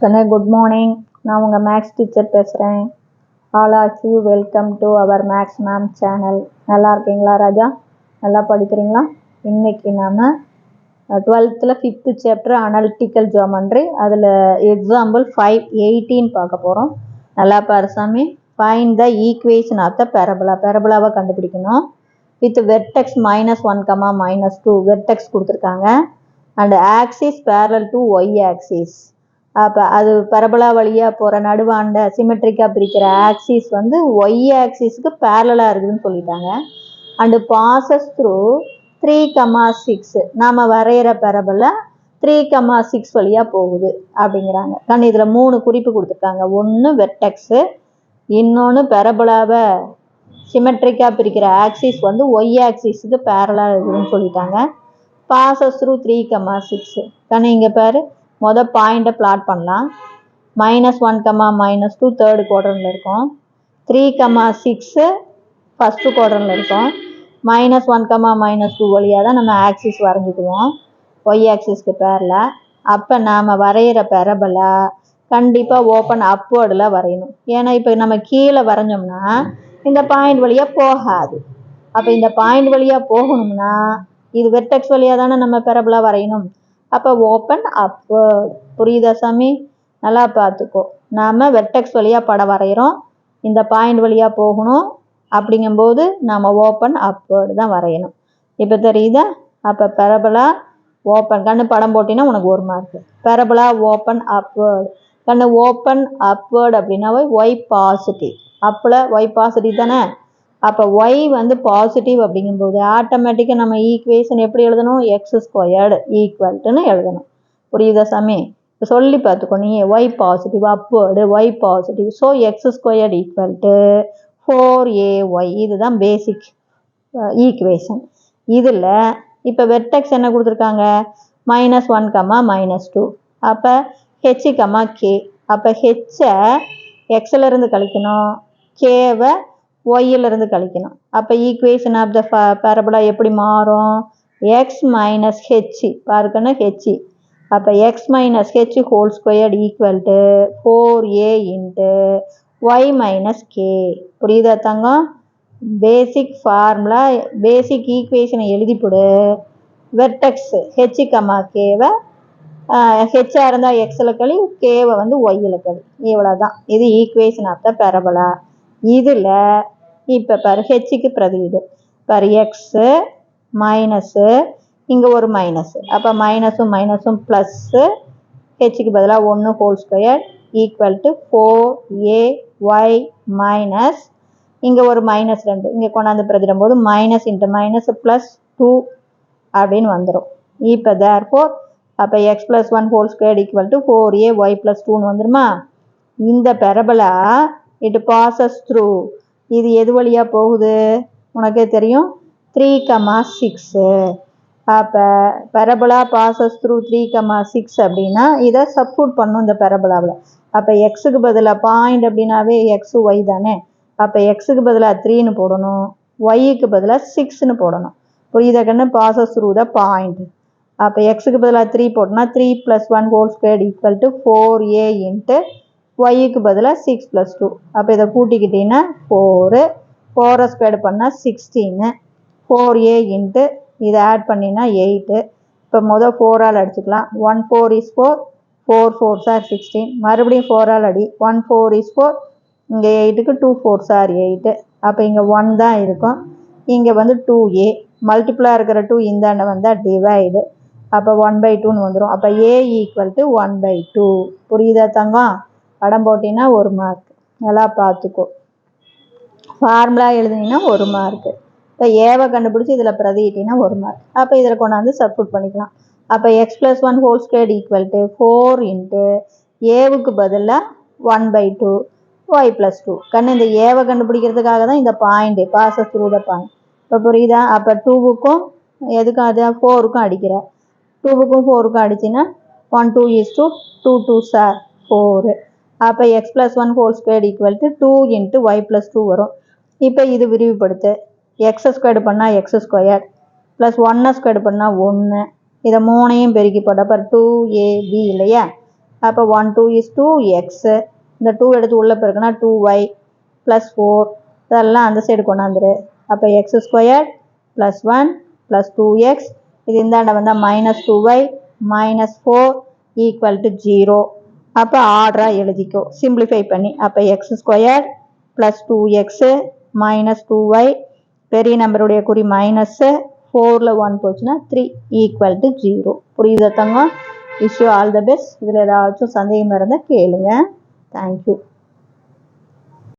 கண்ணே good morning. நான் உங்கள் மேக்ஸ் டீச்சர் பேசுகிறேன். All of you welcome to our maths ma'am channel. நல்லா இருக்கீங்களா ராஜா? நல்லா படிக்கிறீங்களா? இன்றைக்கி நாம் 12th 5th chapter analytical geometry அதில் எக்ஸாம்பிள் 5:18 பார்க்க போகிறோம். நல்லா பாரு சாமி. Find the equation of the பெரபலாவை கண்டுபிடிக்கணும். வித் வெர்டெக்ஸ் -1, -2 வெர்டெக்ஸ் கொடுத்துருக்காங்க. And axis parallel to Y axis. அப்போ அது பெரபலா வழியாக போகிற நடுவாண்ட சிமெட்ரிக்காக பிரிக்கிற ஆக்சிஸ் வந்து ஒய் ஆக்சிஸுக்கு பேரலாக இருக்குதுன்னு சொல்லிட்டாங்க. அண்டு பாசஸ் த்ரூ 3,6 நாம் வரைகிற பெரபலா 3,6 வழியாக போகுது அப்படிங்கிறாங்க. கண்ணு இதில் 3 குறிப்பு கொடுத்துருக்காங்க. ஒன்று வெர்டெக்ஸு, இன்னொன்று பெரபலாவை சிமெட்ரிக்காக பிரிக்கிற ஆக்சிஸ் வந்து ஒய் ஆக்சிஸுக்கு பேரலாக இருக்குதுன்னு சொல்லிட்டாங்க. Bosses through 3,6. கண்ணு இங்கே பாரு, மொதல் பாயிண்ட்டை பிளாட் பண்ணலாம். -1, -2 தேர்டு குவாட்ரண்டில் இருக்கும். 3,6 ஃபஸ்ட்டு குவாட்ரண்டில் இருக்கும். -1, -2 வழியாக தான் நம்ம ஆக்சிஸ் வரைஞ்சிக்குவோம் ஒய் ஆக்சிஸ்க்கு பேரில். அப்போ நாம் வரைகிற பெரபலா கண்டிப்பாக ஓப்பன் அப்வேர்டில் வரையணும். ஏன்னா இப்போ நம்ம கீழே வரைஞ்சோம்னா இந்த பாயிண்ட் வழியாக போகாது. அப்போ இந்த பாயிண்ட் வழியாக போகணும்னா இது வெர்டெக்ஸ் வழியாக தானே நம்ம பெரபலா வரையணும். அப்போ ஓப்பன் அப்வேர்ட். புரியுதா சாமி? நல்லா பார்த்துக்கோ. நாம் வெர்டெக்ஸ் வழியாக படம் வரைகிறோம், இந்த பாயிண்ட் வழியாக போகணும். அப்படிங்கும்போது நாம் ஓப்பன் அப்வேர்டு தான் வரையணும். இப்போ தெரியுதா? அப்போ பெரபலா ஓப்பன். கண்ணு படம் போட்டினா உனக்கு 1 மார்க்கு. பெரபலா open upward. கண்ணு ஓப்பன் அப்வேர்டு அப்படின்னாவே ஒய் பாசிட்டிவ். அப்பில் ஒய் பாசிட்டிவ் தானே. அப்போ ஒய் வந்து பாசிட்டிவ் அப்படிங்கும்போது ஆட்டோமேட்டிக்காக நம்ம ஈக்குவேஷன் எப்படி எழுதணும்? x² ஈக்குவல்ட்டுன்னு எழுதணும். புரியுதா சாமி? இப்போ சொல்லி பார்த்துக்கோ நீ. Y positive upward, y positive. So x² equal to 4ay. இதுதான் பேசிக் ஈக்குவேஷன். இதில் இப்போ வெர்டெக்ஸ் என்ன கொடுத்துருக்காங்க? -1, -2. அப்போ h, k. அப்போ ஹெச்சை எக்ஸிலிருந்து கழிக்கணும், கேவை ஒய்யிலிருந்து கழிக்கணும். அப்போ ஈக்குவேஷன் ஆஃப் த பெரபலா எப்படி மாறும்? x - h. பாருக்கன்னு h. அப்போ x - h whole squared equal to 4a into y - k. புரியுதா தங்கம்? பேசிக் ஃபார்முலா, பேசிக் ஈக்குவேஷனை எழுதிப்படு. வெர்டெக்ஸ் h, kவை ஹெச்சாக இருந்தால் எக்ஸில் கழி, கேவை வந்து ஒய்யில் கழி. இவ்வளோ தான். இது ஈக்குவேஷன் ஆஃப் த பெரபலா. இதில் இப்போ பாரு ஹெச்சுக்கு பிரதியீடு பாரு, எக்ஸு மைனஸு, இங்கே ஒரு மைனஸு. அப்போ மைனஸும் மைனஸும் ப்ளஸ்ஸு, ஹெச்சுக்கு பதிலாக 1 whole square equal to 4ay minus, இங்கே ஒரு -2 இங்கே கொண்டாந்து பிரதிடும் போது மைனஸ் இன்ட்டு மைனஸ் +2 அப்படின்னு வந்துடும். இப்போ தேர்ஃபோர் அப்போ x + 1 whole square equal to 4ay +2ன்னு வந்துடுமா? இந்த பெரபலா இட் பாசஸ் த்ரூ, இது எது வழியாக போகுது உனக்கே தெரியும், 3,6. அப்போ பெரபலா பாசஸ் த்ரூ 3,6 அப்படின்னா இதை சப்ஸ்டிட்யூட் பண்ணும் இந்த பெரபலாவில். அப்போ எக்ஸுக்கு பதிலாக பாயிண்ட் அப்படின்னாவே எக்ஸு ஒய் தானே. அப்போ எக்ஸுக்கு பதிலாக 3ன்னு போடணும், ஒய்க்கு பதிலாக 6ன்னு போடணும். புரியுதா கண்ணு? Bosses through the point. அப்போ எக்ஸுக்கு பதிலாக 3 போட்டோம்னா 3 + 1 whole square equal to 4a into ஒய்க்கு பதிலாக 6 + 2. அப்போ இதை கூட்டிக்கிட்டீங்கன்னா 4 ஸ்கொயர் பண்ணால் 16, 4a இன்ட்டு இதை ஆட் பண்ணினா 8. இப்போ மொதல் 4ஆல் அடிச்சுக்கலாம். 1 4 is 4, 4 4s are 16. மறுபடியும் 4ஆல் அடி. 1 4 is 4, இங்கே 8க்கு 2 4s are 8. அப்போ இங்கே 1 தான் இருக்கும். இங்கே வந்து 2a மல்டிப்ளாக இருக்கிற 2 இந்தாண்ட வந்தால் டிவைடு. அப்போ 1/2ன்னு வந்துடும். அப்போ a ஈக்குவல்ட்டு 1/2. புரியுதா தங்கம்? படம் போட்டிங்கன்னா 1 மார்க். நல்லா பார்த்துக்கோ. ஃபார்முலா எழுதுனீங்கன்னா 1 மார்க்கு. இப்போ ஏவை கண்டுபிடிச்சி இதில் பிரதியிட்டிங்கன்னா 1 மார்க். அப்போ இதில் கொண்டாந்து சப்ஸ்டிட்யூட் பண்ணிக்கலாம். அப்போ x + 1 whole square equal to 4 into ஏவுக்கு பதிலாக 1/2 ஒய் +2. கண்ணு இந்த ஏவை கண்டுபிடிக்கிறதுக்காக தான் இந்த point bosses through the point. இப்போ புரியுதா? அப்போ 2க்கும் எதுக்கும் அது 4க்கும் அடிக்கிற, 2க்கும் 4க்கும் அடிச்சின்னா 1 2 is 2, 2 2s are 4. அப்போ x + 1 whole square equal to 2 into y +2 வரும். இப்போ இது விரிவுபடுத்து. x² பண்ணால் x² +1² பண்ணால் 1. இதை 3ஐயும் பெருக்கி போட்ட அப்புறம் 2ab இல்லையா? அப்போ 1 2 is 2x. இந்த 2 எடுத்து உள்ள பெருக்குனா 2y plus 4. இதெல்லாம் அந்த சைடு கொண்டாந்துரு. அப்போ x squared plus 1 plus 2x. இது இந்தாண்ட வந்தா minus 2y minus 4 equal to 0. அப்போ ஆர்டரா எழுதிக்கோ சிம்பிளிஃபை பண்ணி. அப்போ x squared plus 2x minus 2y. பெரிய நம்பருடைய குறி மைனஸ், 4ல் 1 போச்சுன்னா 3 equal to 0. புரியுதா தங்கம்? Wish you all the best. இதில் ஏதாச்சும் சந்தேகம் இருந்தால் கேளுங்க. தேங்க்யூ.